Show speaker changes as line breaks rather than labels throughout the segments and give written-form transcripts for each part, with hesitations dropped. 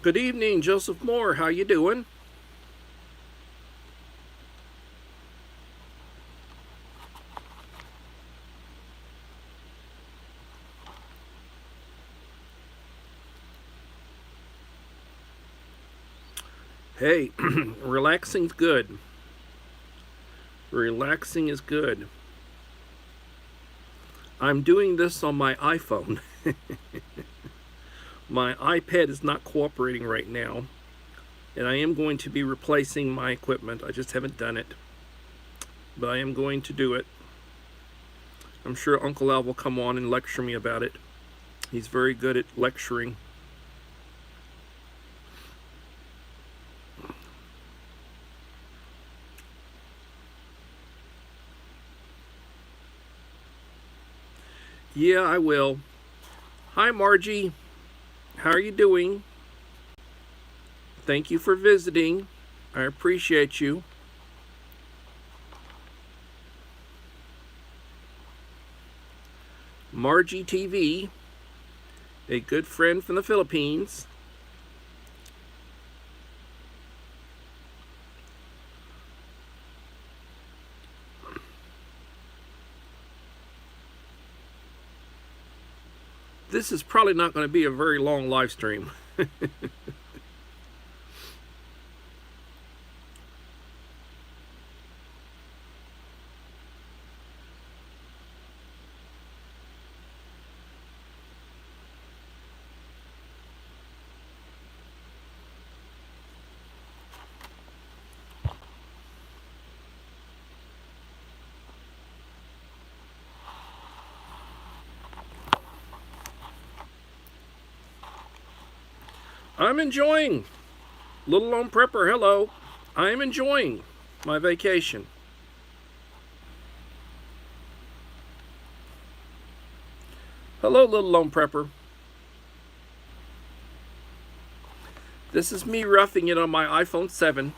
Good evening, Joseph Moore. How you doing? Hey, relaxing's good. Relaxing is good. I'm doing this on my iPhone. My iPad is not cooperating right now, and I am going to be replacing my equipment. I just haven't done it, but I am going to do it. I'm sure Uncle Al will come on and lecture me about it. He's very good at lecturing. Yeah, I will. Hi, Margie. How are you doing? Thank you for visiting. I appreciate you. Margie TV, a good friend from the Philippines. This is probably not going to be a very long live stream. I'm enjoying. Little Lone Prepper, hello. I am enjoying my vacation. Hello, Little Lone Prepper. This is me roughing it on my iPhone 7.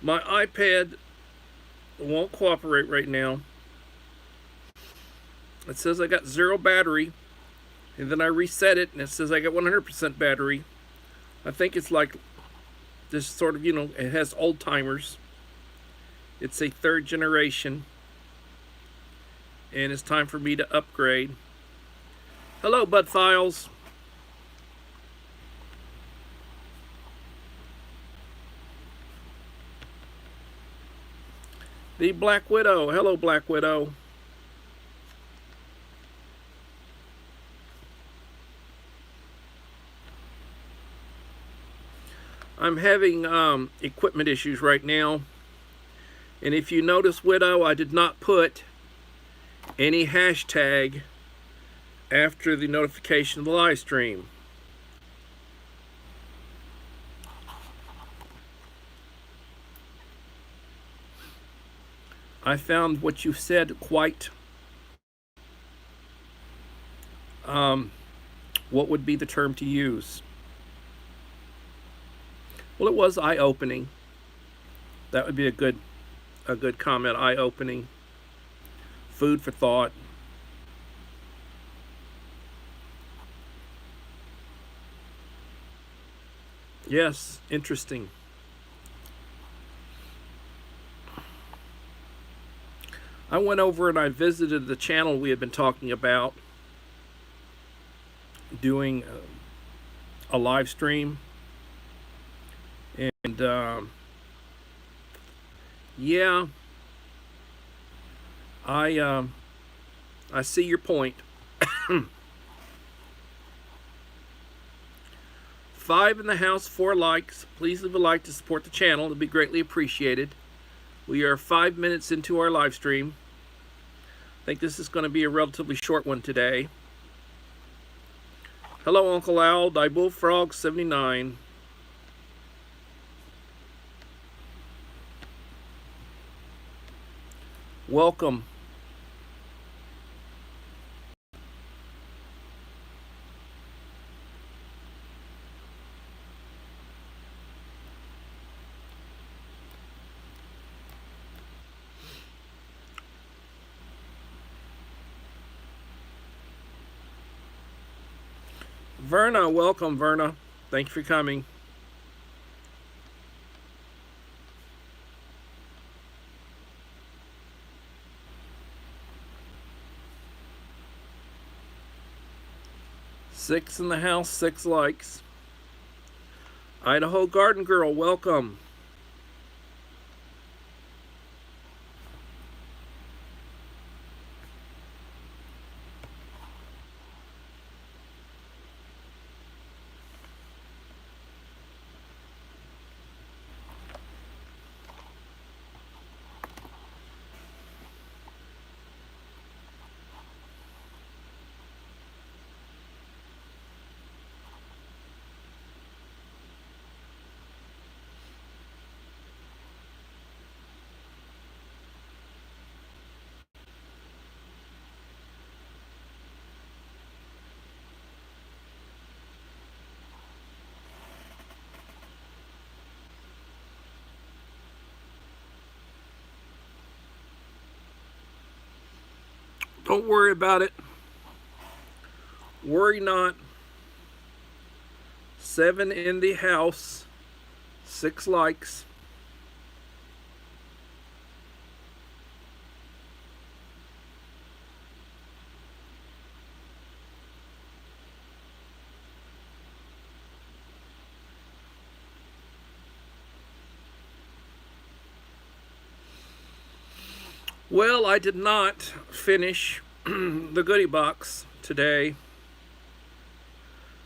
My iPad won't cooperate right now. It says I got 0 battery, and then I reset it, and it says I got 100% battery. I think it's like this sort of, it has old timers. It's a 3rd generation, and it's time for me to upgrade. Hello, Bud Files. The Black Widow. Hello, Black Widow. I'm having equipment issues right now. And if you notice, Widow, I did not put any hashtag after the notification of the live stream. I found what you said quite, what would be the term to use? Well, it was eye-opening. That would be a good comment, eye-opening. Food for thought. Yes, interesting. I went over and I visited the channel we had been talking about doing a live stream, and yeah, I see your point. 5 in the house, 4 likes. Please leave a like to support the channel. It'll be greatly appreciated. We are 5 minutes into our live stream. I think this is going to be a relatively short one today. Hello, Uncle Al, Die Bullfrog 79. Welcome. Verna, welcome, Verna. Thank you for coming. Six in the house, 6 likes. Idaho Garden Girl, welcome. Don't worry about it. Worry not. 7 in the house, 6 likes. Well, I did not finish the goodie box today.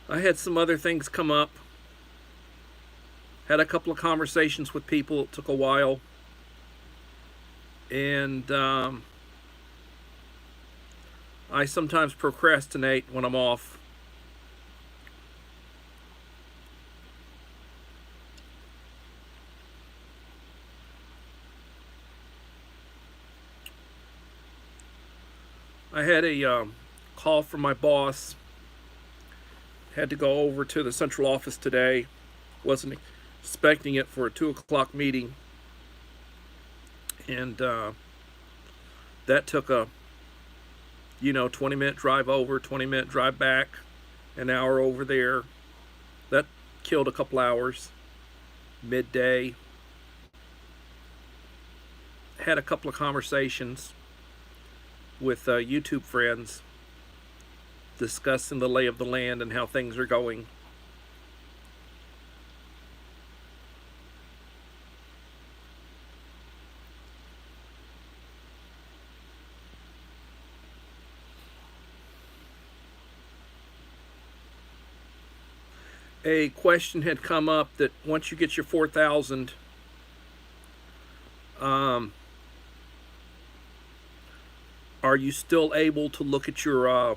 I had some other things come up. Had a couple of conversations with people. It took a while. And I sometimes procrastinate when I'm off. I had a call from my boss. Had to go over to the central office today. Wasn't expecting it for a 2 o'clock meeting. And that took a 20-minute drive over, 20-minute drive back, an hour over there. That killed a couple hours. Midday. Had a couple of conversations with YouTube friends discussing the lay of the land and how things are going. A question had come up that once you get your 4,000, are you still able to look at your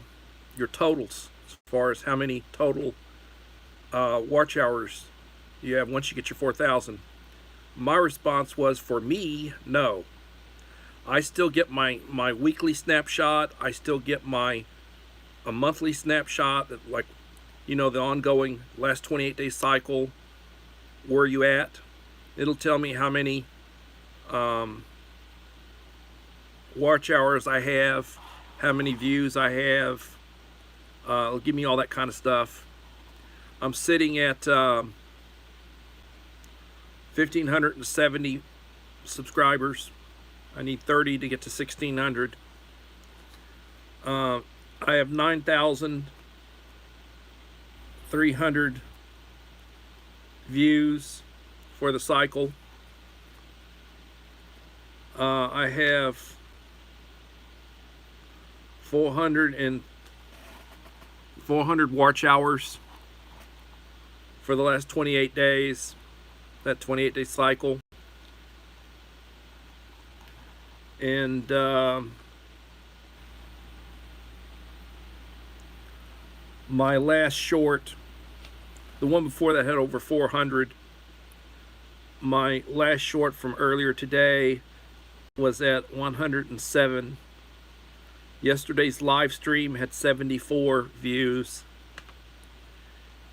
totals as far as how many total watch hours you have once you get your 4,000? My response was, for me, no. I still get my weekly snapshot. I still get a monthly snapshot, that, like, the ongoing last 28-day cycle. Where are you at? It'll tell me how many watch hours I have, how many views I have. It'll give me all that kind of stuff. I'm sitting at 1,570 subscribers. I need 30 to get to 1,600. I have 9,300 views for the cycle. I have 400 watch hours for the last 28 days, that 28-day cycle. And my last short, the one before that had over 400. My last short from earlier today was at 107. Yesterday's live stream had 74 views.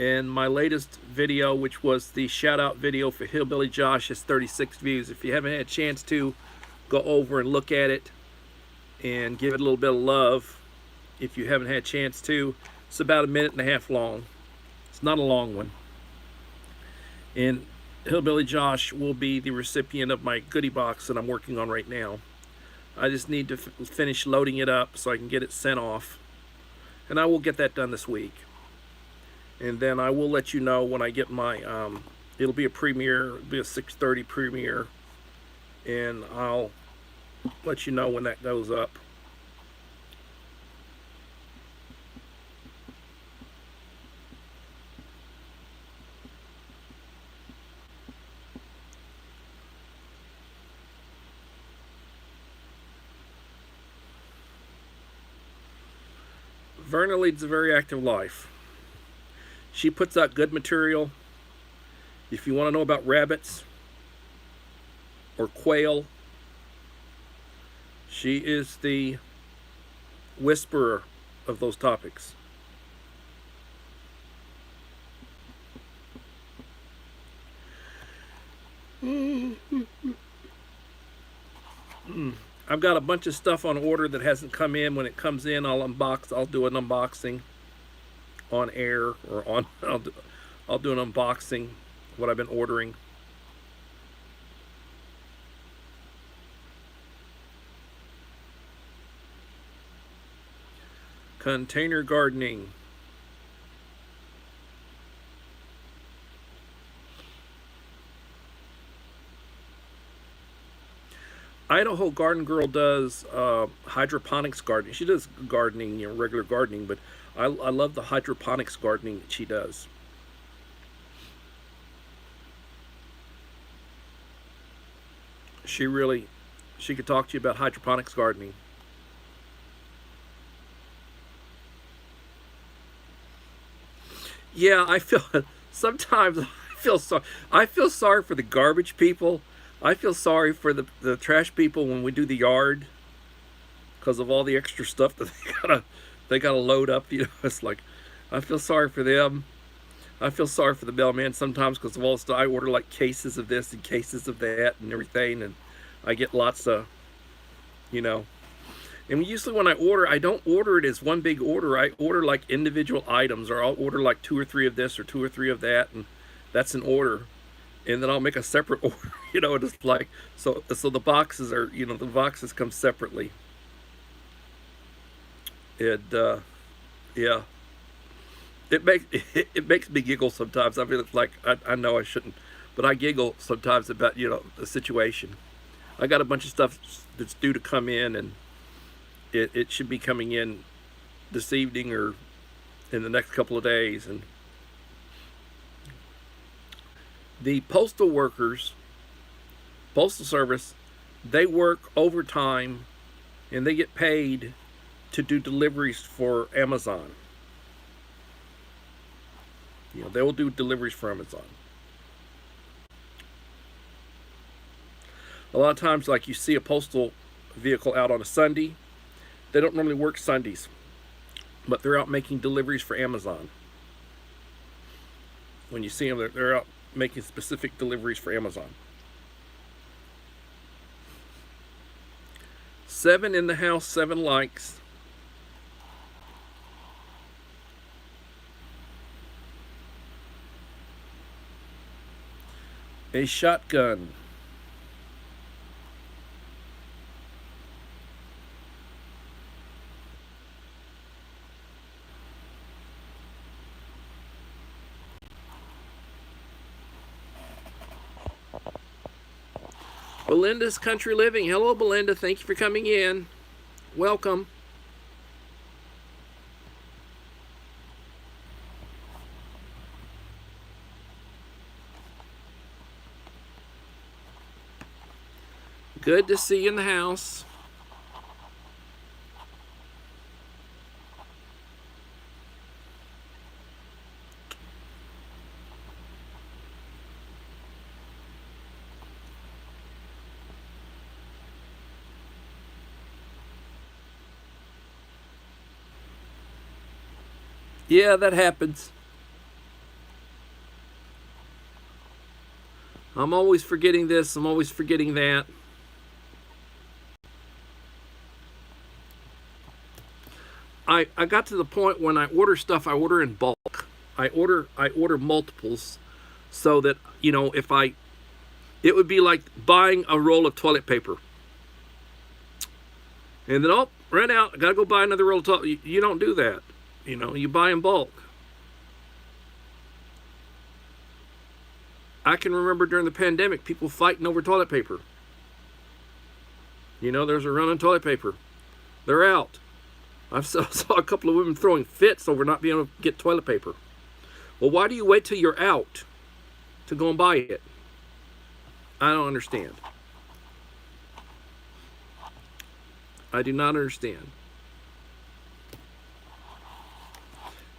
And my latest video, which was the shout out video for Hillbilly Josh, has 36 views. If you haven't had a chance to, go over and look at it and give it a little bit of love. If you haven't had a chance to, it's about 1.5 minutes long. It's not a long one. And Hillbilly Josh will be the recipient of my goodie box that I'm working on right now. I just need to finish loading it up so I can get it sent off. And I will get that done this week. And then I will let you know when I get my, it'll be a premiere, it'll be a 6:30 premiere. And I'll let you know when that goes up. Verna leads a very active life. She puts out good material. If you want to know about rabbits or quail, she is the whisperer of those topics. I've got a bunch of stuff on order that hasn't come in. When it comes in, I'll do an unboxing on air, or on I'll do an unboxing what I've been ordering. Container gardening. Idaho Garden Girl does hydroponics gardening. She does gardening, regular gardening, but I love the hydroponics gardening that she does. She could talk to you about hydroponics gardening. Yeah, I feel sometimes I feel sorry for the garbage people. I feel sorry for the trash people when we do the yard, because of all the extra stuff that they gotta load up. It's like, I feel sorry for them. I feel sorry for the mailman sometimes because of all the stuff. I order like cases of this and cases of that and everything, and I get lots of, And usually when I order, I don't order it as one big order. I order like individual items, or I'll order like 2 or 3 of this or 2 or 3 of that, and that's an order. And then I'll make a separate order, it's like, so the boxes are, the boxes come separately. Yeah, it makes me giggle sometimes. I mean, it's like, I know I shouldn't, but I giggle sometimes about, the situation. I got a bunch of stuff that's due to come in, and it should be coming in this evening or in the next couple of days. And the postal workers, postal service, they work overtime and they get paid to do deliveries for Amazon. They will do deliveries for Amazon. A lot of times, like, you see a postal vehicle out on a Sunday, they don't normally work Sundays, but they're out making deliveries for Amazon. When you see them, they're out making specific deliveries for Amazon. 7 in the house, 7 likes. A shotgun. Belinda's Country Living. Hello, Belinda. Thank you for coming in. Welcome. Good to see you in the house. Yeah, that happens. I'm always forgetting this. I'm always forgetting that. I got to the point when I order stuff, I order in bulk. I order multiples, so that, you know, it would be like buying a roll of toilet paper, and then, oh, ran out, I gotta go buy another roll of toilet. You don't do that. You know, you buy in bulk. I can remember during the pandemic, people fighting over toilet paper. You know, there's a run on toilet paper. They're out. I saw a couple of women throwing fits over not being able to get toilet paper. Well, why do you wait till you're out to go and buy it? I don't understand. I do not understand.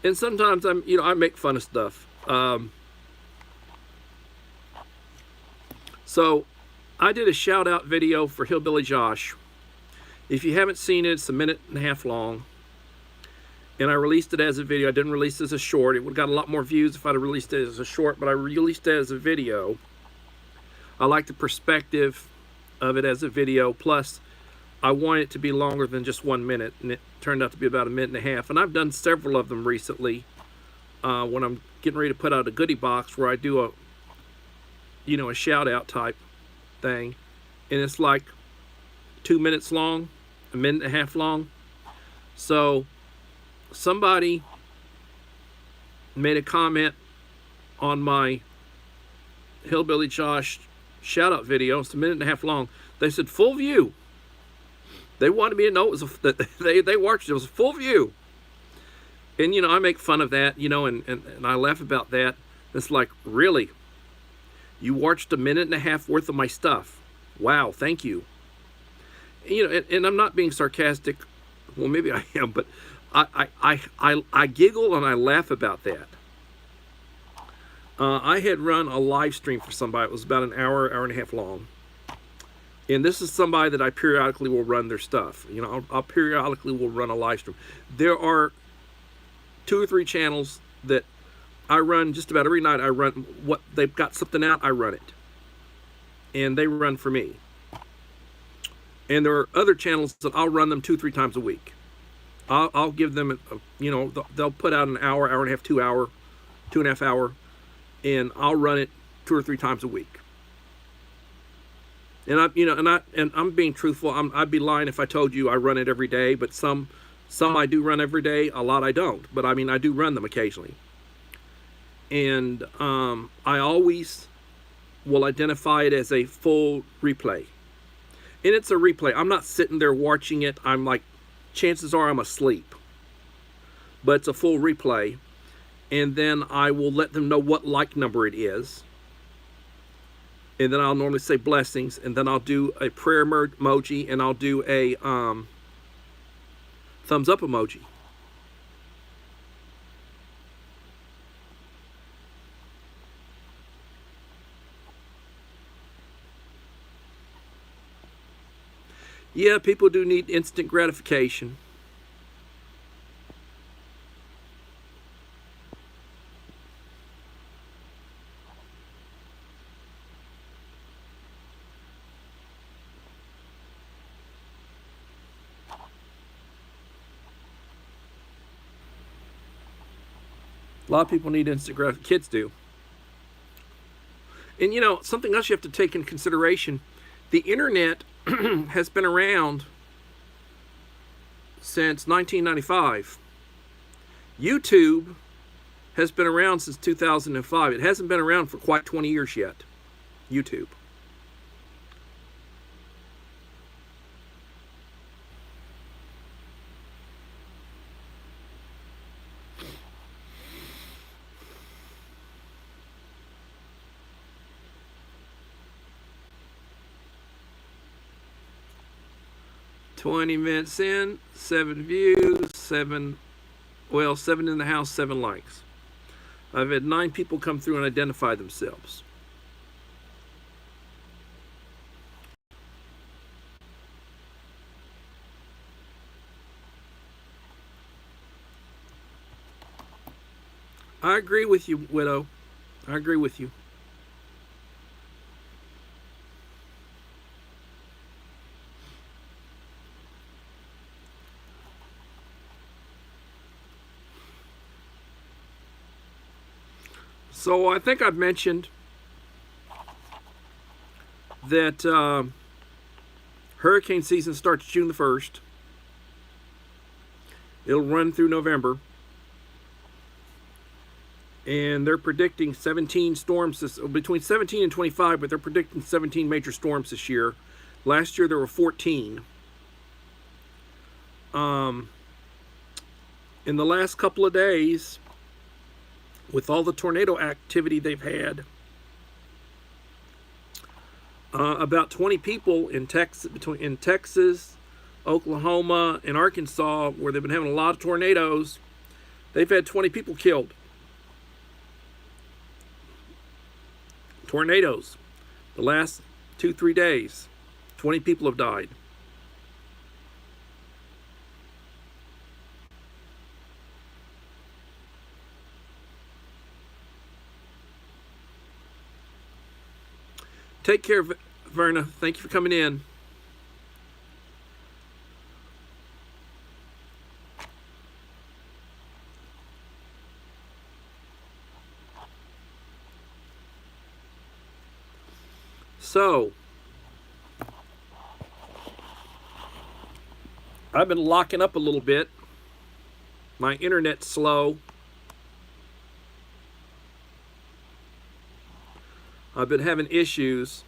And sometimes I make fun of stuff. So I did a shout out video for Hillbilly Josh. If you haven't seen it, it's a minute and a half long. And I released it as a video. I didn't release it as a short. It would have got a lot more views if I'd have released it as a short, but I released it as a video. I like the perspective of it as a video. Plus, I want it to be longer than just 1 minute, and it turned out to be about a minute and a half. And I've done several of them recently when I'm getting ready to put out a goodie box where I do a shout out type thing. And it's like 2 minutes long, a minute and a half long. So somebody made a comment on my Hillbilly Josh shout out video. It's a minute and a half long. They said full view. They wanted me to know it was they watched it. It was a full view. And I make fun of that, and I laugh about that. It's like, really? You watched a minute and a half worth of my stuff. Wow, thank you. And I'm not being sarcastic. Well, maybe I am, but I giggle and I laugh about that. I had run a live stream for somebody. It was about an hour and a half long. And this is somebody that I periodically will run their stuff. I'll periodically will run a live stream. There are 2 or 3 channels that I run just about every night. I run what they've got something out, I run it. And they run for me. And there are other channels that I'll run them 2 or 3 times a week. I'll give them, they'll put out an hour, hour and a half, 2 hour, 2.5 hour, and I'll run it 2 or 3 times a week. And I'm being truthful. I'd be lying if I told you I run it every day. But some I do run every day. A lot I don't. But I do run them occasionally. And I always will identify it as a full replay. And it's a replay. I'm not sitting there watching it. I'm like, chances are I'm asleep. But it's a full replay. And then I will let them know what like number it is. And then I'll normally say blessings, and then I'll do a prayer emoji, and I'll do a thumbs up emoji. Yeah, people do need instant gratification. A lot of people need instant gratification. Kids do. And something else you have to take in consideration, the internet has been around since 1995. YouTube has been around since 2005. It hasn't been around for quite 20 years yet. YouTube. "20 minutes in, 7 views, 7 in the house, 7 likes. I've had 9 people come through and identify themselves. I agree with you, Widow. I agree with you. So I think I've mentioned that hurricane season starts June the 1st. It'll run through November. And they're predicting 17 storms, between 17 and 25, but they're predicting 17 major storms this year. Last year there were 14. In the last couple of days, with all the tornado activity they've had, about 20 people in Texas, Oklahoma, and Arkansas, where they've been having a lot of tornadoes, they've had 20 people killed. Tornadoes. The last 2-3 days, 20 people have died. Take care, Verna. Thank you for coming in. So, I've been locking up a little bit. My internet's slow. I've been having issues.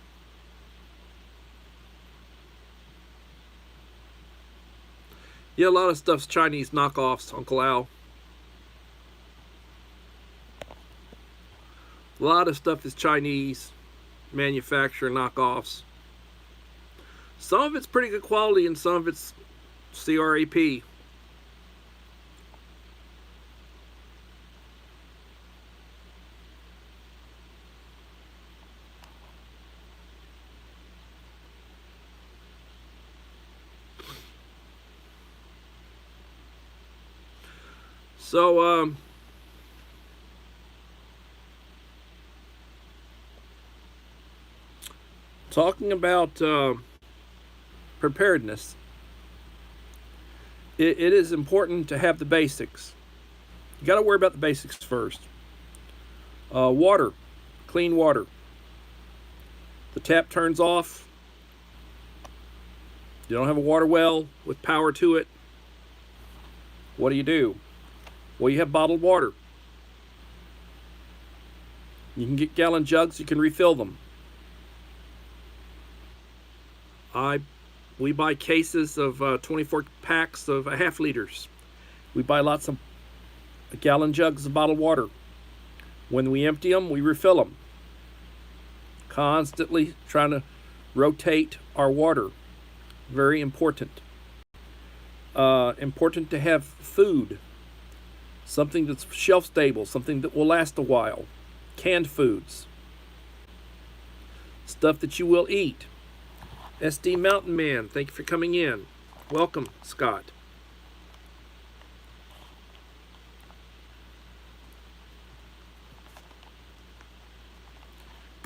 Yeah, a lot of stuff's Chinese knockoffs, Uncle Al. A lot of stuff is Chinese manufacturer knockoffs. Some of it's pretty good quality and some of it's CRAP. So, talking about preparedness, it is important to have the basics. You got to worry about the basics first. Water, clean water. The tap turns off. You don't have a water well with power to it. What do? Well, you have bottled water. You can get gallon jugs. You can refill them. We buy cases of 24 packs of half liters. We buy lots of gallon jugs of bottled water. When we empty them, we refill them. Constantly trying to rotate our water. Very important. Important to have food. Something that's shelf stable, something that will last a while. Canned foods. Stuff that you will eat. SD Mountain Man, thank you for coming in. Welcome, Scott.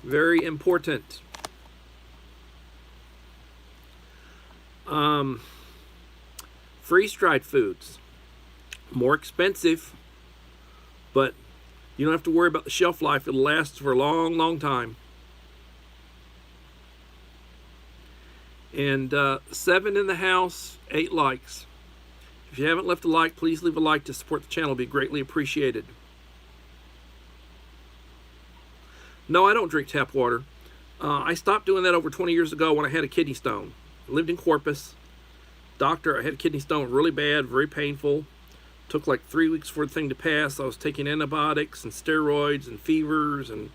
Very important. Freeze-dried foods. More expensive, but you don't have to worry about the shelf life. It'll last for a long, long time. And 7 in the house, 8 likes. If you haven't left a like, please leave a like to support the channel. It'll be greatly appreciated. No, I don't drink tap water. I stopped doing that over 20 years ago when I had a kidney stone. I lived in Corpus. Doctor, I had a kidney stone really bad, very painful. Took like 3 weeks for the thing to pass. I was taking antibiotics and steroids and fevers and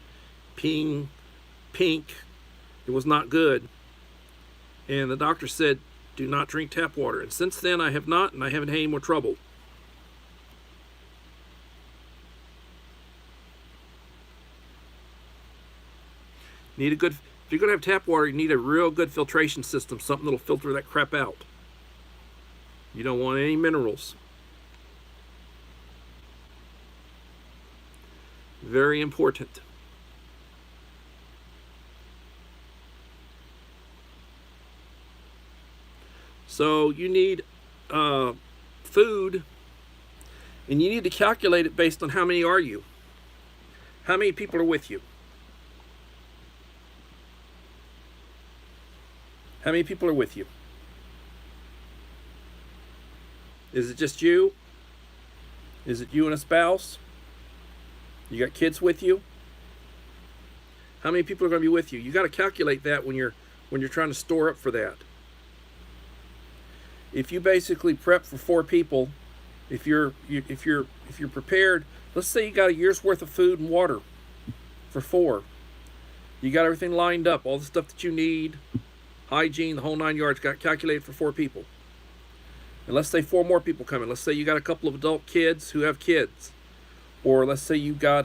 pink. It was not good. And the doctor said, do not drink tap water. And since then, I have not, and I haven't had any more trouble. If you're going to have tap water, you need a real good filtration system, something that'll filter that crap out. You don't want any minerals. Very important. So you need food, and you need to calculate it based on how many are you. How many people are with you? How many people are with you? Is it just you? Is it you and a spouse? You got kids with you? How many people are going to be with you? You got to calculate that when you're trying to store up for that. If you basically prep for 4 people, if you're prepared, let's say you got a year's worth of food and water for 4. You got everything lined up, all the stuff that you need, hygiene, the whole 9 yards, got calculated for 4 people. And let's say 4 more people come in. Let's say you got a couple of adult kids who have kids, or let's say you got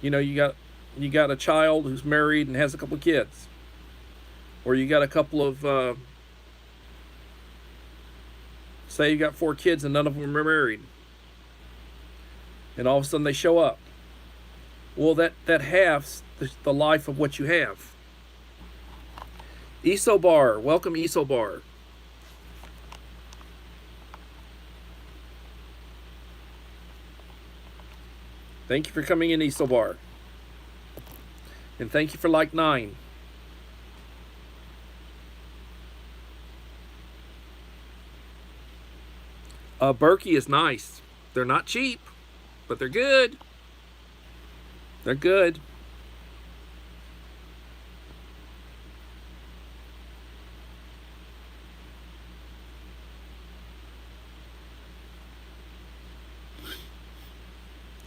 you got a child who's married and has a couple of kids, or you got a couple of say you got 4 kids and none of them are married, and all of a sudden they show up. Well, that halves the life of what you have. Isobar, welcome Isobar. Thank you for coming in, Isobar. And thank you for like 9. Berkey is nice. They're not cheap, but they're good. They're good.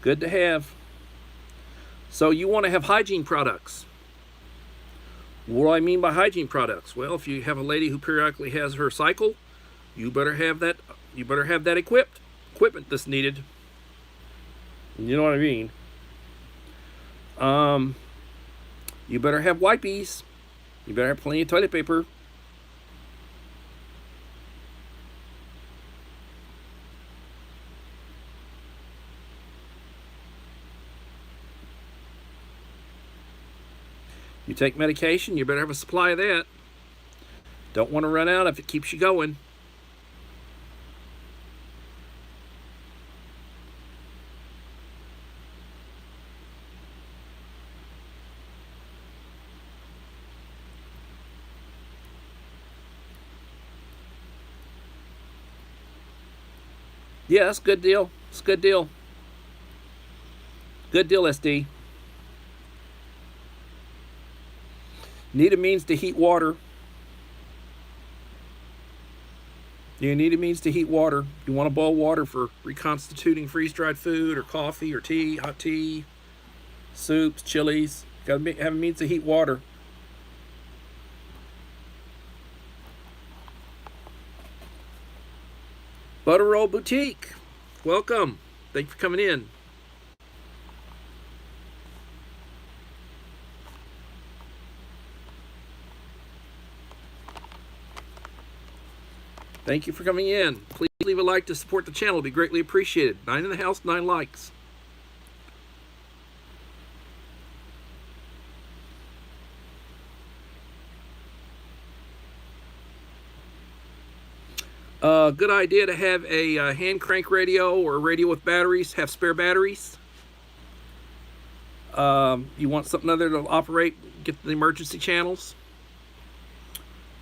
Good to have. So you want to have hygiene products. What do I mean by hygiene products? Well, if you have a lady who periodically has her cycle, you better have that. You better have that equipment that's needed. You know what I mean? You better have wipies. You better have plenty of toilet paper. You take medication, you better have a supply of that. Don't want to run out if it keeps you going. Yeah, that's a good deal. It's a good deal. Good deal, SD. Need a means to heat water. You need a means to heat water. You want to boil water for reconstituting freeze-dried food or coffee or tea, hot tea, soups, chilies. Got to have a means to heat water. Butter Roll Boutique, welcome. Thank you for coming in. Thank you for coming in. Please leave a like to support the channel. It'd be greatly appreciated. 9 in the house, 9 likes. Good idea to have a hand crank radio or a radio with batteries, have spare batteries. You want something other to operate, get the emergency channels.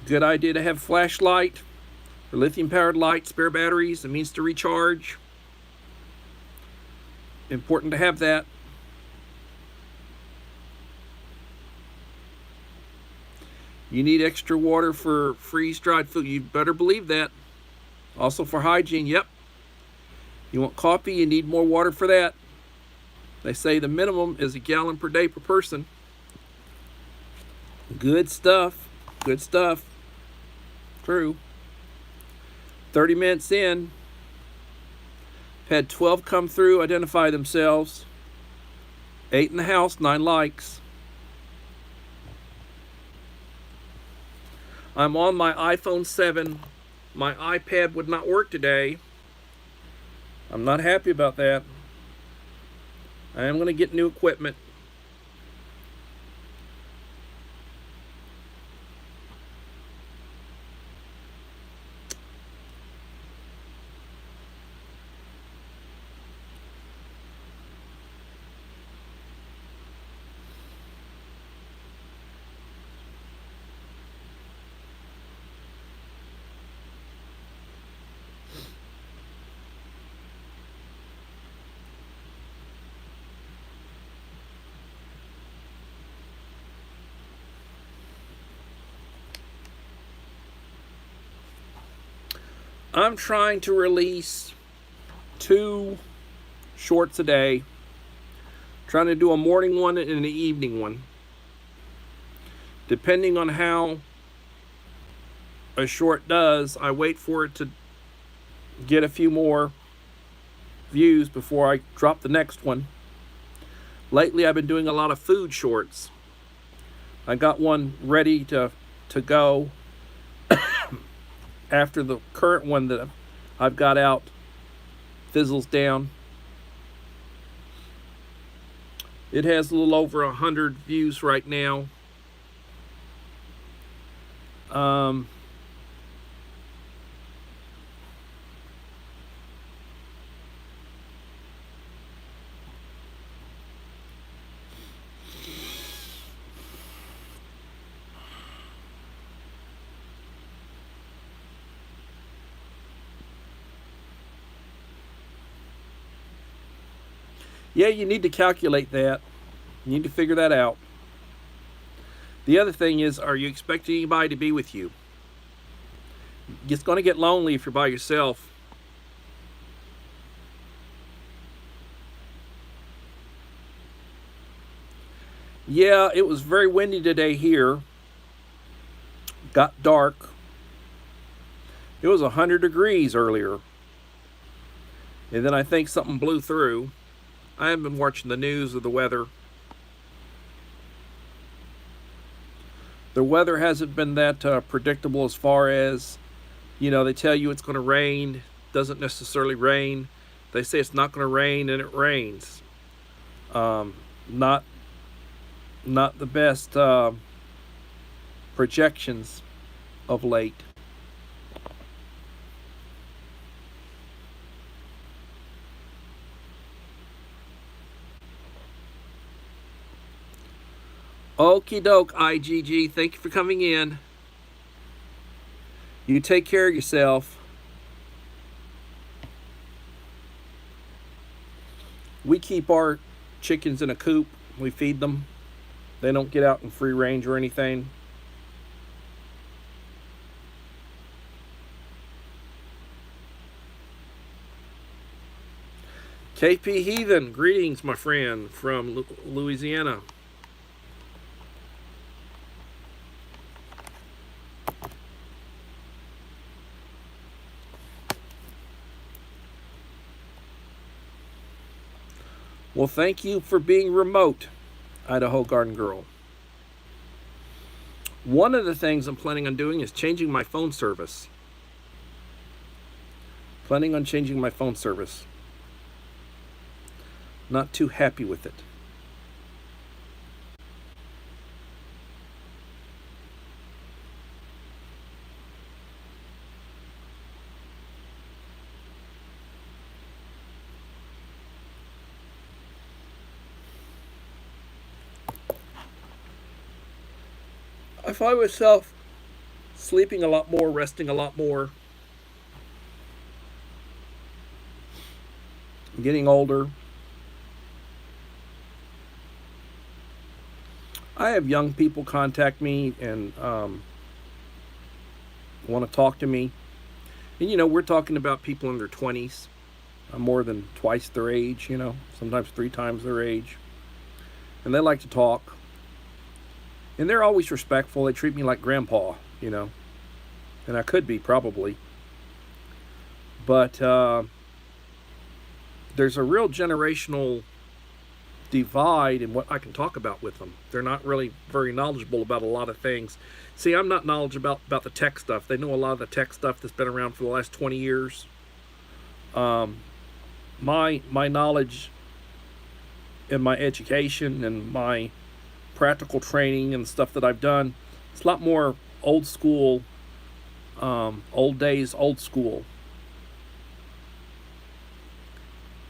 Good idea to have a flashlight or lithium powered light, spare batteries, a means to recharge. Important to have that. You need extra water for freeze-dried food. You better believe that. Also for hygiene, yep. You want coffee, you need more water for that. They say the minimum is 1 gallon per day per person. Good stuff. Good stuff. True. 30 minutes in. Had 12 come through, identify themselves. 8 in the house, 9 likes. I'm on my iPhone 7. My iPad would not work today. I'm not happy about that. I am going to get new equipment. I'm trying to release 2 shorts a day. Trying to do a morning one and an evening one. Depending on how a short does, I wait for it to get a few more views before I drop the next one. Lately, I've been doing a lot of food shorts. I got one ready to go after the current one that I've got out fizzles down. It has a little over 100 views right now. Yeah, you need to calculate that. You need to figure that out. The other thing is, are you expecting anybody to be with you? It's going to get lonely if you're by yourself. Yeah, it was very windy today here. Got dark. It was 100 degrees earlier. And then I think something blew through. I haven't been watching the news or the weather. The weather hasn't been that predictable as far as, they tell you it's going to rain. Doesn't necessarily rain. They say it's not going to rain and it rains. Not the best projections of late. Okie doke, IGG. Thank you for coming in. You take care of yourself. We keep our chickens in a coop. We feed them. They don't get out in free range or anything. KP Heathen, greetings, my friend, from Louisiana. Well, thank you for being remote, Idaho Garden Girl. One of the things I'm planning on doing is changing my phone service. Planning on changing my phone service. Not too happy with it. I find myself sleeping a lot more, resting a lot more. I'm getting older. I have young people contact me and want to talk to me. And, we're talking about people in their 20s. More than twice their age, sometimes 3 times their age. And they like to talk. And they're always respectful. They treat me like grandpa, And I could be, probably. But there's a real generational divide in what I can talk about with them. They're not really very knowledgeable about a lot of things. See, I'm not knowledgeable about the tech stuff. They know a lot of the tech stuff that's been around for the last 20 years. My knowledge and my education and my practical training and stuff that I've done, it's a lot more old school, old days, old school.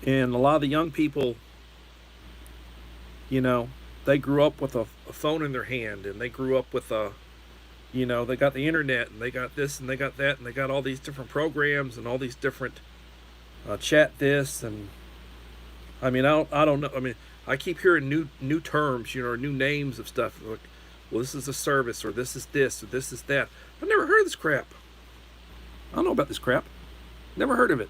And a lot of the young people, they grew up with a phone in their hand, and they grew up with they got the internet, and they got this, and they got that, and they got all these different programs and all these different chat this, and I don't know. I keep hearing new terms, or new names of stuff. Like, well, this is a service, or this is this, or this is that. I've never heard of this crap. I don't know about this crap. Never heard of it.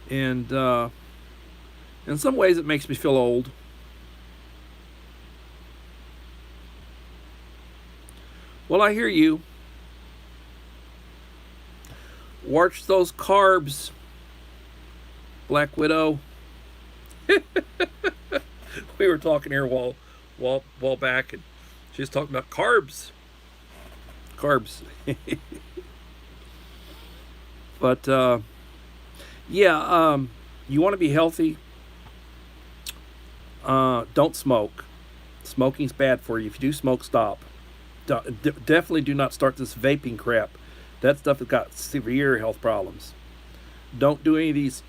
And in some ways it makes me feel old. Well, I hear you. Watch those carbs, Black Widow. We were talking here a while back, and she was talking about carbs. Carbs. But yeah, you want to be healthy. Don't smoke. Smoking's bad for you. If you do smoke, stop. Definitely do not start this vaping crap. That stuff has got severe health problems. Don't do any of these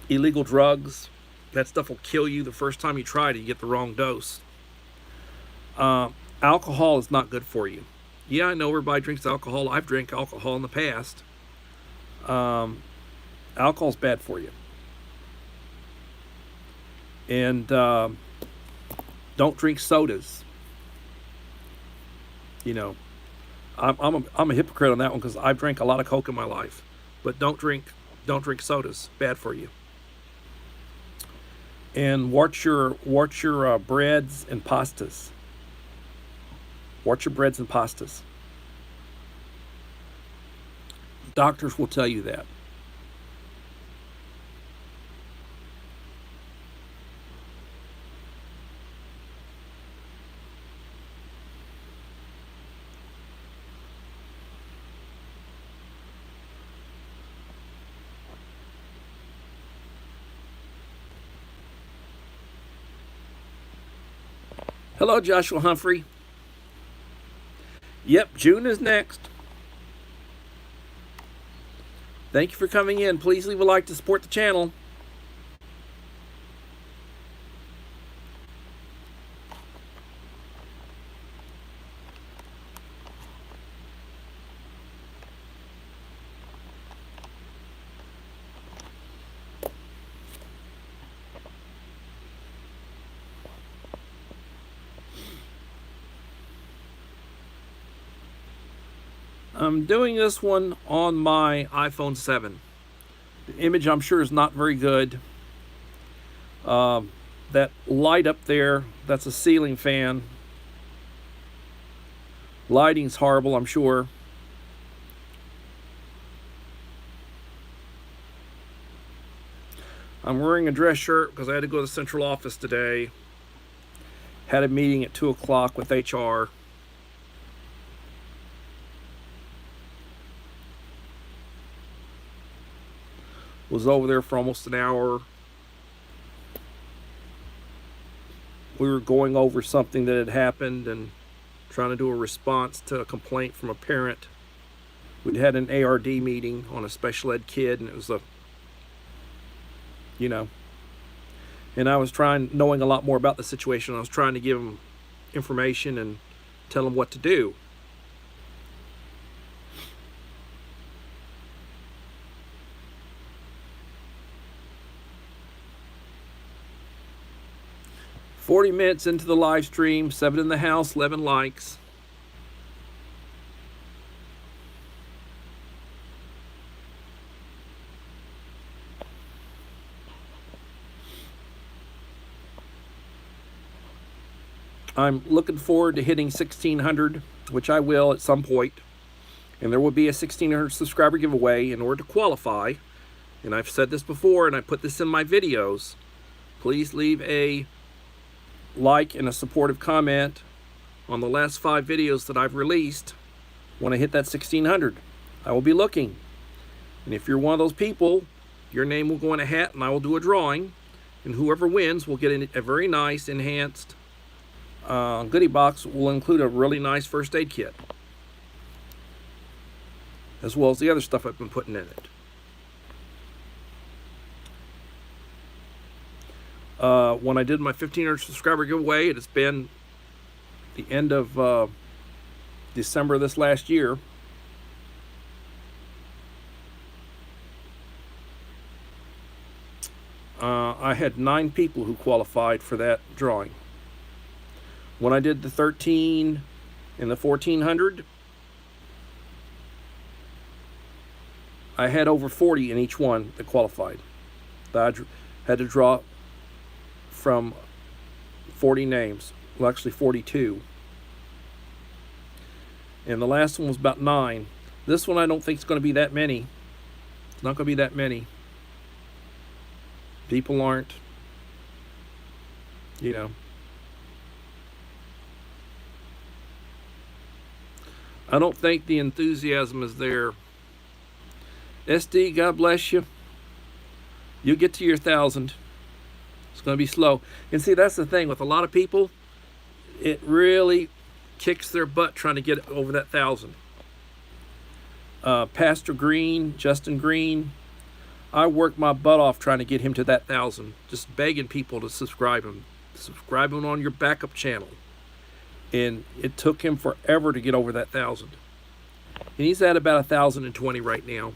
illegal drugs. That stuff will kill you the first time you try it. You get the wrong dose. Alcohol is not good for you. Yeah, I know everybody drinks alcohol. I've drank alcohol in the past. Alcohol's bad for you. And don't drink sodas. You know, I'm a hypocrite on that one because I've drank a lot of Coke in my life. But don't drink sodas. Bad for you. And watch your breads and pastas. Watch your breads and pastas. Doctors will tell you that. Hello, Joshua Humphrey. Yep, June is next. Thank you for coming in. Please leave a like to support the channel. I'm doing this one on my iPhone 7. The image, I'm sure, is not very good. That light up there, that's a ceiling fan. Lighting's horrible, I'm sure. I'm wearing a dress shirt because I had to go to the central office today. Had a meeting at 2 o'clock with HR. Was over there for almost an hour. We were going over something that had happened and trying to do a response to a complaint from a parent. We'd had an ARD meeting on a special ed kid, and it was and I was knowing a lot more about the situation. I was trying to give him information and tell him what to do. "40 minutes into the live stream, 7 in the house, 11 likes. I'm looking forward to hitting 1,600, which I will at some point. And there will be a 1,600 subscriber giveaway in order to qualify. And I've said this before, and I put this in my videos. Please leave a like and a supportive comment on the last 5 videos that I've released when I hit that 1,600. I will be looking. And if you're one of those people, your name will go in a hat and I will do a drawing. And whoever wins will get a very nice enhanced goodie box. Will include a really nice first aid kit, as well as the other stuff I've been putting in it. When I did my 1,500 subscriber giveaway, it has been the end of December this last year. I had 9 people who qualified for that drawing. When I did the 13 and the 1,400, I had over 40 in each one that qualified. I had to draw from 40 names. Well, actually 42. And the last one was about 9. This one I don't think it's going to be that many. It's not going to be that many. People aren't, you know. I don't think the enthusiasm is there. SD, God bless you. You'll get to your 1,000. It's going to be slow. And see, that's the thing with a lot of people. It really kicks their butt trying to get over that 1,000. Pastor Green, Justin Green, I worked my butt off trying to get him to that 1,000. Just begging people to subscribe him. Subscribe him on your backup channel. And it took him forever to get over that 1,000. And he's at about 1,020 right now.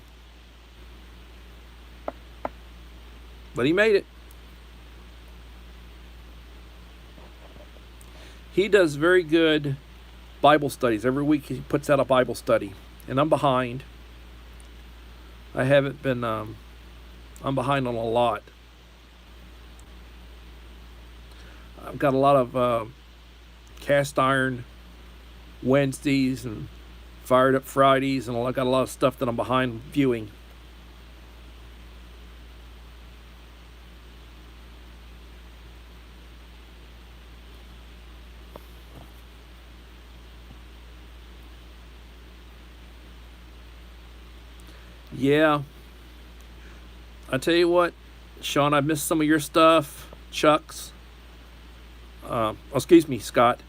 But he made it. He does very good Bible studies. Every week he puts out a Bible study. And I'm behind. I haven't been, I'm behind on a lot. I've got a lot of cast iron Wednesdays and fired up Fridays, and I've got a lot of stuff that I'm behind viewing. Yeah. I tell you what, Sean, I missed some of your stuff. Chuck's. Excuse me, Scott.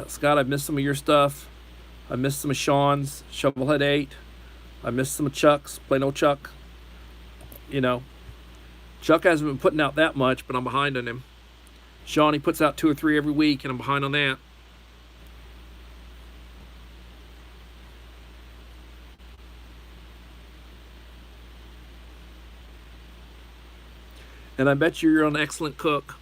Scott, I missed some of your stuff. I missed some of Sean's Shovelhead 8. I missed some of Chuck's, plain old Chuck. You know, Chuck hasn't been putting out that much, but I'm behind on him. Sean, he puts out 2 or 3 every week, and I'm behind on that. And I bet you're an excellent cook.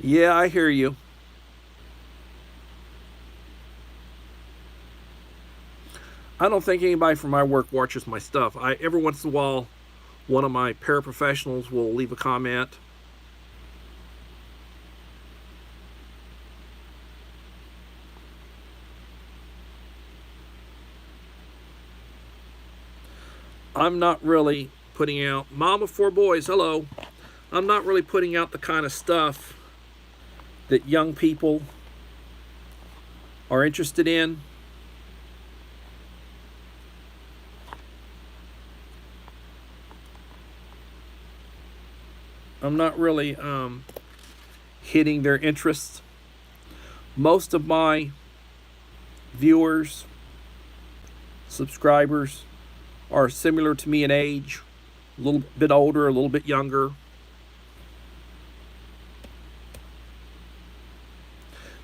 Yeah, I hear you. I don't think anybody from my work watches my stuff. Every once in a while, one of my paraprofessionals will leave a comment. I'm not really putting out, Mom of 4 boys, hello. I'm not really putting out the kind of stuff that young people are interested in. I'm not really hitting their interests. Most of my viewers, subscribers, are similar to me in age, a little bit older, a little bit younger.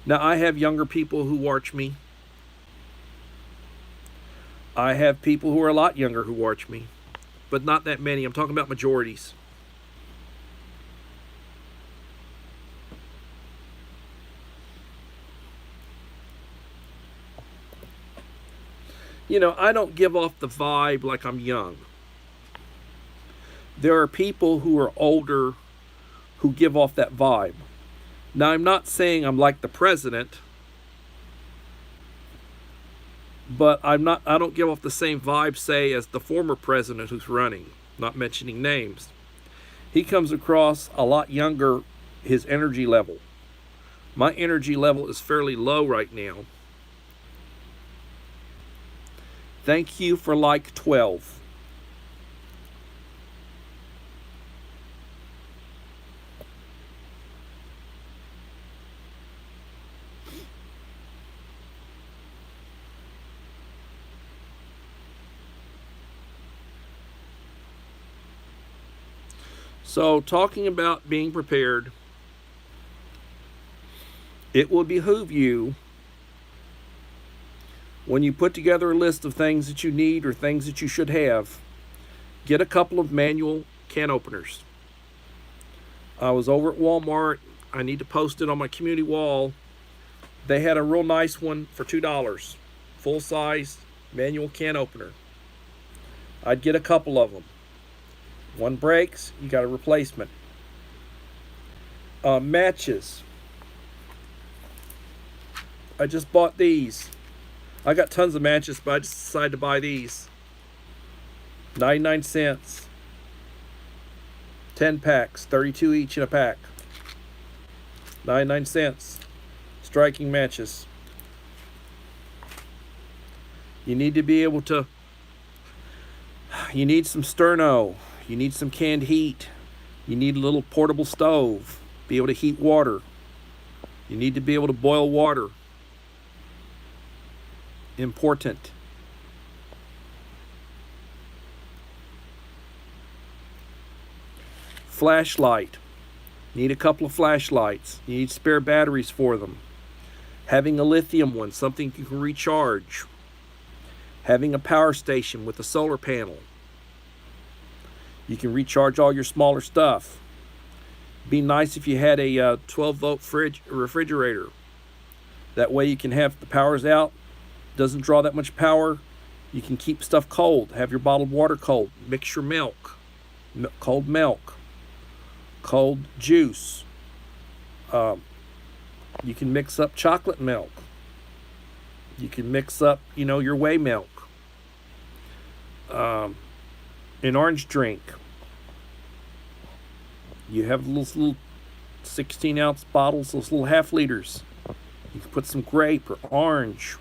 Now, I have younger people who watch me. I have people who are a lot younger who watch me, but not that many. I'm talking about majorities. You know, I don't give off the vibe like I'm young. There are people who are older who give off that vibe. Now, I'm not saying I'm like the president, but I don't give off the same vibe, say, as the former president who's running, not mentioning names. He comes across a lot younger, his energy level. My energy level is fairly low right now. Thank you for like 12. So, talking about being prepared, it will behoove you when you put together a list of things that you need or things that you should have, get a couple of manual can openers. I was over at Walmart. I need to post it on my community wall. They had a real nice one for $2. Full size manual can opener. I'd get a couple of them. One breaks, you got a replacement. Matches. I just bought these. I got tons of matches, but I just decided to buy these. 99 cents. 10 packs, 32 each in a pack. 99 cents. Striking matches. You need to be able to, you need some sterno. You need some canned heat. You need a little portable stove. Be able to heat water. You need to be able to boil water. Important. Flashlight. Need a couple of flashlights. You need spare batteries for them. Having a lithium one, something you can recharge. Having a power station with a solar panel. You can recharge all your smaller stuff. Be nice if you had a 12-volt refrigerator. That way you can have the power's out. Doesn't draw that much power. You can keep stuff cold. Have your bottled water cold. Mix your milk. Cold milk. Cold juice. You can mix up chocolate milk. You can mix up, your whey milk. An orange drink. You have those little 16-ounce bottles, those little half liters. You can put some grape or orange,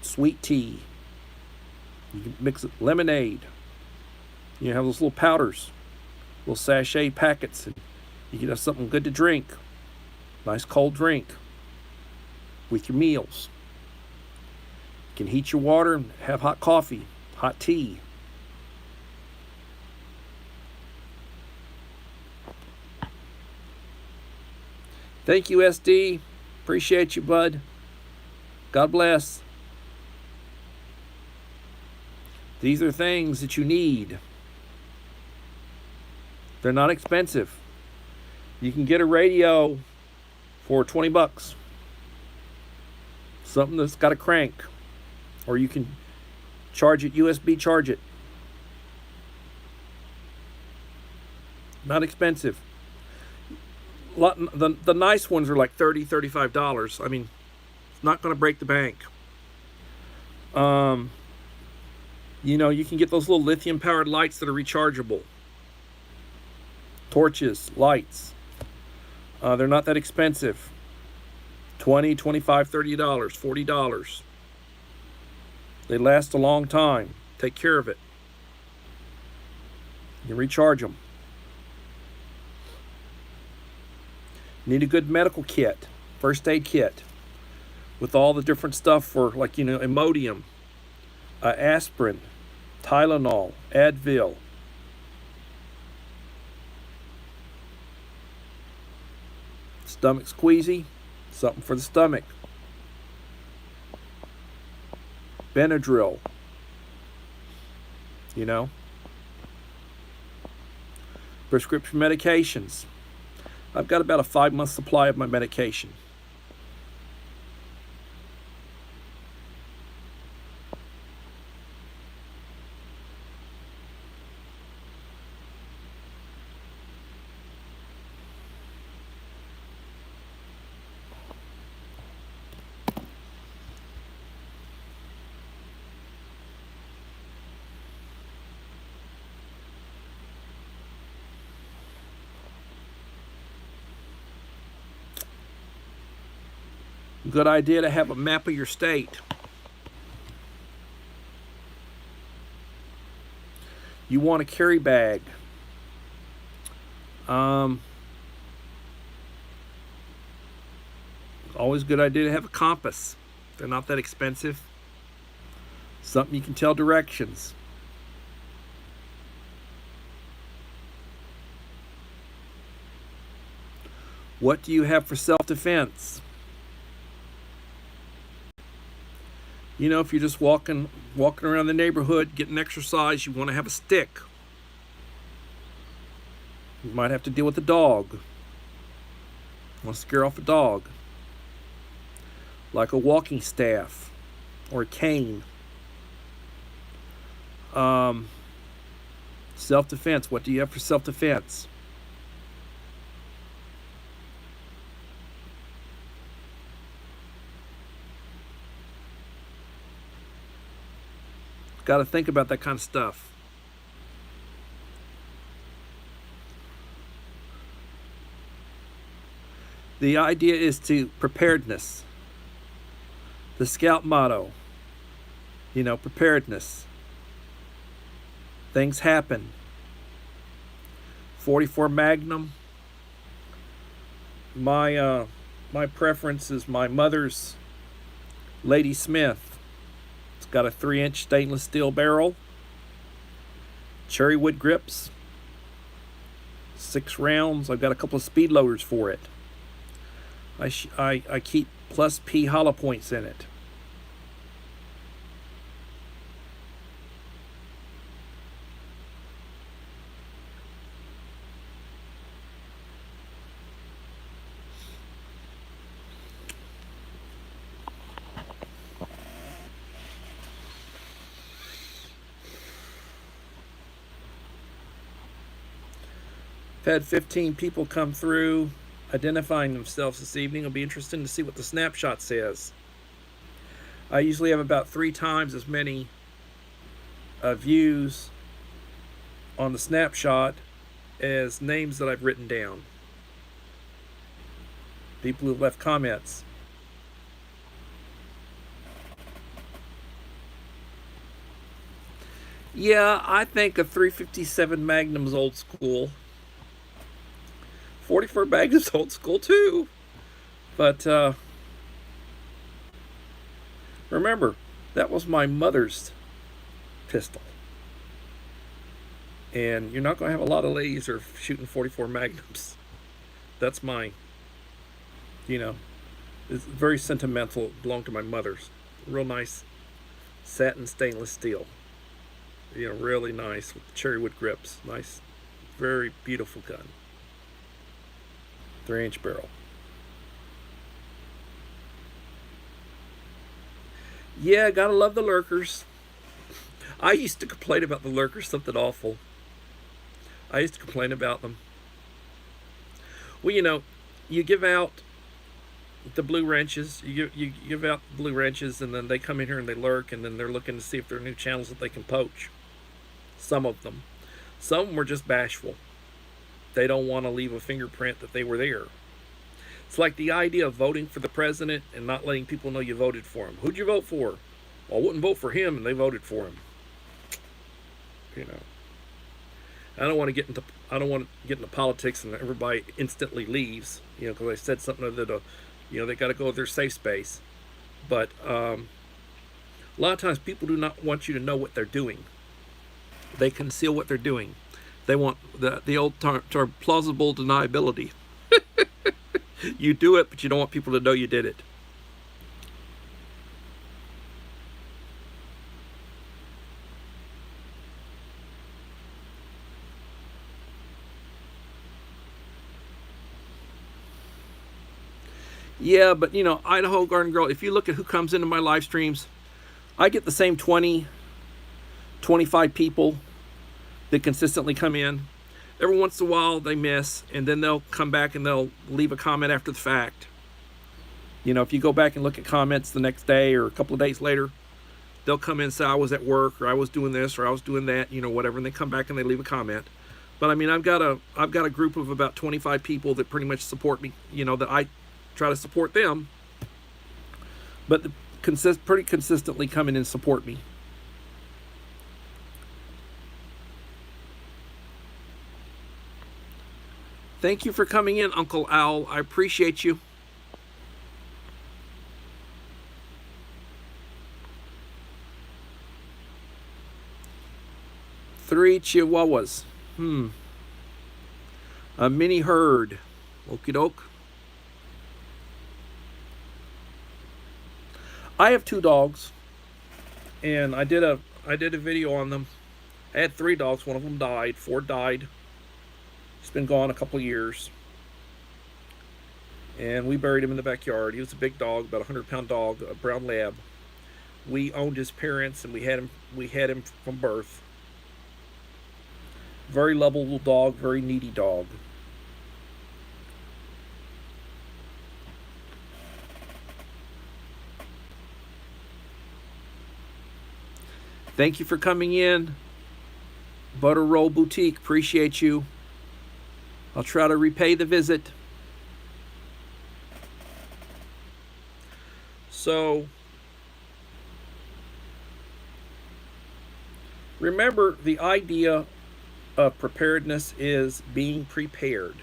sweet tea. You can mix it lemonade. You have those little powders, little sachet packets. And you can have something good to drink. Nice cold drink with your meals. You can heat your water and have hot coffee, hot tea. Thank you, SD. Appreciate you, bud. God bless. These are things that you need. They're not expensive. You can get a radio for $20. Something that's got a crank. Or you can charge it, USB charge it. Not expensive. The nice ones are like $30, $35. I mean, it's not going to break the bank. You can get those little lithium powered lights that are rechargeable. Torches, lights. They're not that expensive. $20, $25, $30, $40. They last a long time. Take care of it. You can recharge them. Need a good medical kit, first aid kit, with all the different stuff for, like, Imodium, aspirin, Tylenol, Advil. Stomach squeezy, something for the stomach. Benadryl, Prescription medications. I've got about a 5-month supply of my medication. Good idea to have a map of your state. You want a carry bag. Always a good idea to have a compass. They're not that expensive. Something you can tell directions. What do you have for self-defense? You know, if you're just walking around the neighborhood, getting exercise, you want to have a stick. You might have to deal with a dog. You want to scare off a dog. Like a walking staff or a cane. Self-defense. What do you have for self-defense? Got to think about that kind of stuff. The idea is to preparedness. The Scout motto. You know, preparedness. Things happen. 44 Magnum. My preference is my mother's Lady Smith. It's got a 3-inch stainless steel barrel, cherry wood grips, 6 rounds. I've got a couple of speed loaders for it. I keep plus P hollow points in it. I've had 15 people come through identifying themselves this evening. It'll be interesting to see what the snapshot says. I usually have about 3 times as many views on the snapshot as names that I've written down. People who've left comments. Yeah, I think a 357 Magnum's old school. 44 Magnum's old school too. But remember, that was my mother's pistol. And you're not going to have a lot of ladies who are shooting 44 Magnums. That's mine. You know, it's very sentimental. It belonged to my mother's. Real nice satin stainless steel. You know, really nice with cherry wood grips. Nice, very beautiful gun. 3-inch barrel. Yeah, gotta love the lurkers. I used to complain about the lurkers, something awful. I used to complain about them. Well, you know, you give out the blue wrenches, you give out the blue wrenches, and then they come in here and they lurk, and then they're looking to see if there are new channels that they can poach. Some of them. Some of them were just bashful. They don't want to leave a fingerprint that they were there. It's like the idea of voting for the president and not letting people know you voted for him. Who'd you vote for? Well, I wouldn't vote for him, and they voted for him. You know, I don't want to get into politics and everybody instantly leaves. You know, because I said something that you know, they got to go to their safe space. But a lot of times people do not want you to know what they're doing. They conceal what they're doing. They want the old term plausible deniability. You do it, but you don't want people to know you did it. Yeah, but you know, Idaho Garden Girl, if you look at who comes into my live streams, I get the same 20, 25 people that consistently come in. Every once in a while they miss, and then they'll come back and they'll leave a comment after the fact. You know, if you go back and look at comments the next day or a couple of days later, they'll come in and say, I was at work, or I was doing this, or I was doing that, you know, whatever, and they come back and they leave a comment. But I mean, I've got a group of about 25 people that pretty much support me, you know, that I try to support them, but pretty consistently come in and support me. Thank you for coming in, Uncle Owl. I appreciate you. Three Chihuahuas. A mini herd. Okie doke. I have 2 dogs. and I did a video on them. I had 3 dogs. One of them died. Ford died. He's been gone a couple of years, and we buried him in the backyard. He was a big dog, about a 100-pound dog, a brown lab. We owned his parents, and we had him from birth. Very lovable dog, very needy dog. Thank you for coming in, Butter Roll Boutique. Appreciate you. I'll try to repay the visit. So, remember, the idea of preparedness is being prepared.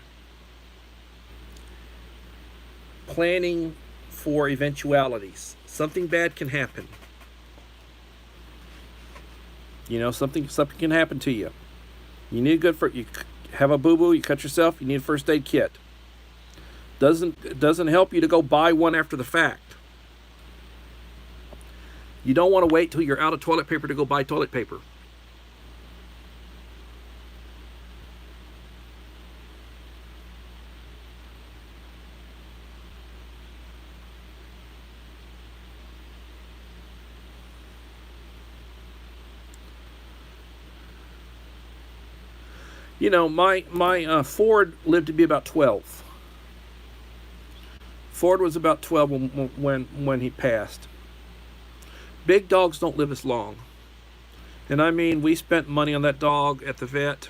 Planning for eventualities. Something bad can happen. You know, something can happen to you. You need you have a boo-boo, you cut yourself, you need a first aid kit. It doesn't help you to go buy one after the fact. You don't want to wait till you're out of toilet paper to go buy toilet paper. You know, my Ford lived to be about 12. Ford was about 12 when he passed. Big dogs don't live as long. And I mean, we spent money on that dog at the vet.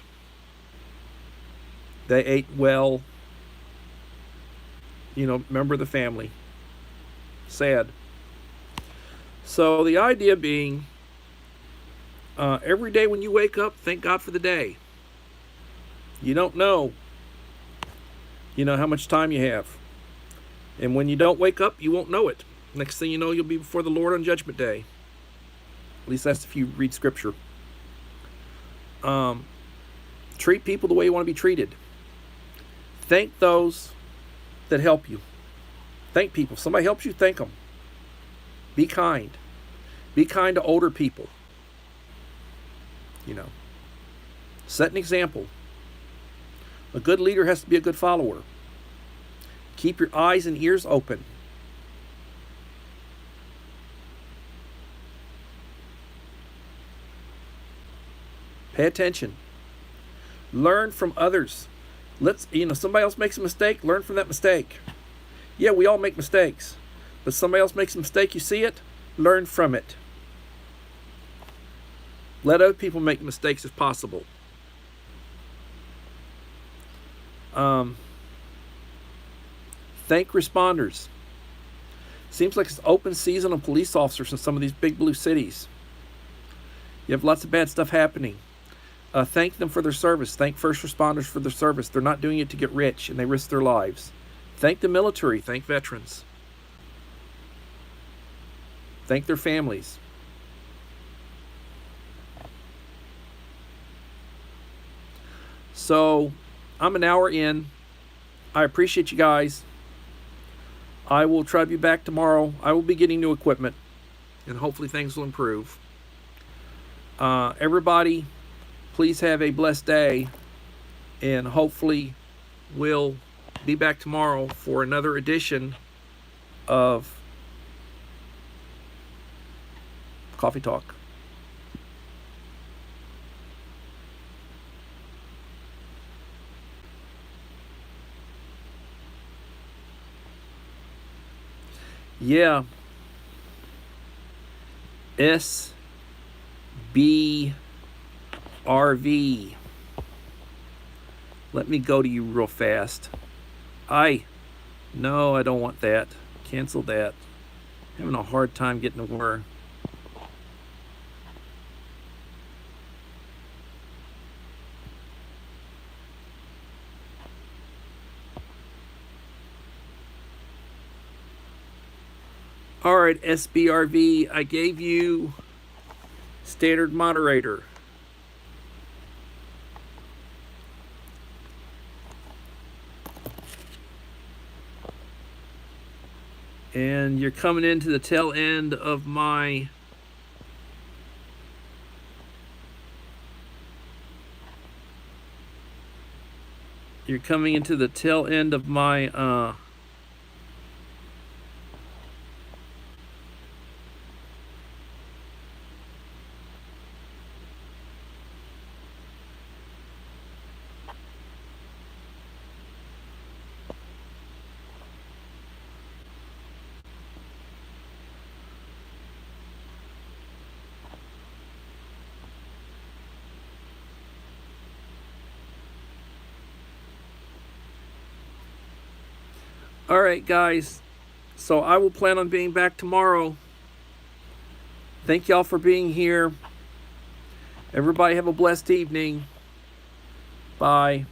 They ate well. You know, member of the family. Sad. So the idea being, every day when you wake up, thank God for the day. You don't know, how much time you have. And when you don't wake up, you won't know it. Next thing you know, you'll be before the Lord on Judgment Day. At least that's if you read Scripture. Treat people the way you want to be treated. Thank those that help you. Thank people. If somebody helps you, thank them. Be kind. Be kind to older people. Set an example. A good leader has to be a good follower. Keep your eyes and ears open. Pay attention. Learn from others. Somebody else makes a mistake, learn from that mistake. Yeah, we all make mistakes. But somebody else makes a mistake, you see it, learn from it. Let other people make mistakes if possible. Thank responders. Seems like it's open season on police officers in some of these big blue cities. You have lots of bad stuff happening. Thank them for their service. Thank first responders for their service. They're not doing it to get rich, and they risk their lives. Thank the military. Thank veterans. Thank their families. So, I'm an hour in. I appreciate you guys. I will try to be back tomorrow. I will be getting new equipment, and hopefully things will improve. Everybody, please have a blessed day, and hopefully we'll be back tomorrow for another edition of Coffee Talk. Yeah. SBRV. Let me go to you real fast. No, I don't want that. Cancel that. Having a hard time getting to where. All right, SBRV, I gave you standard moderator. And you're coming into the tail end of my You're coming into the tail end of my all right, guys. So I will plan on being back tomorrow. Thank y'all for being here. Everybody have a blessed evening. Bye.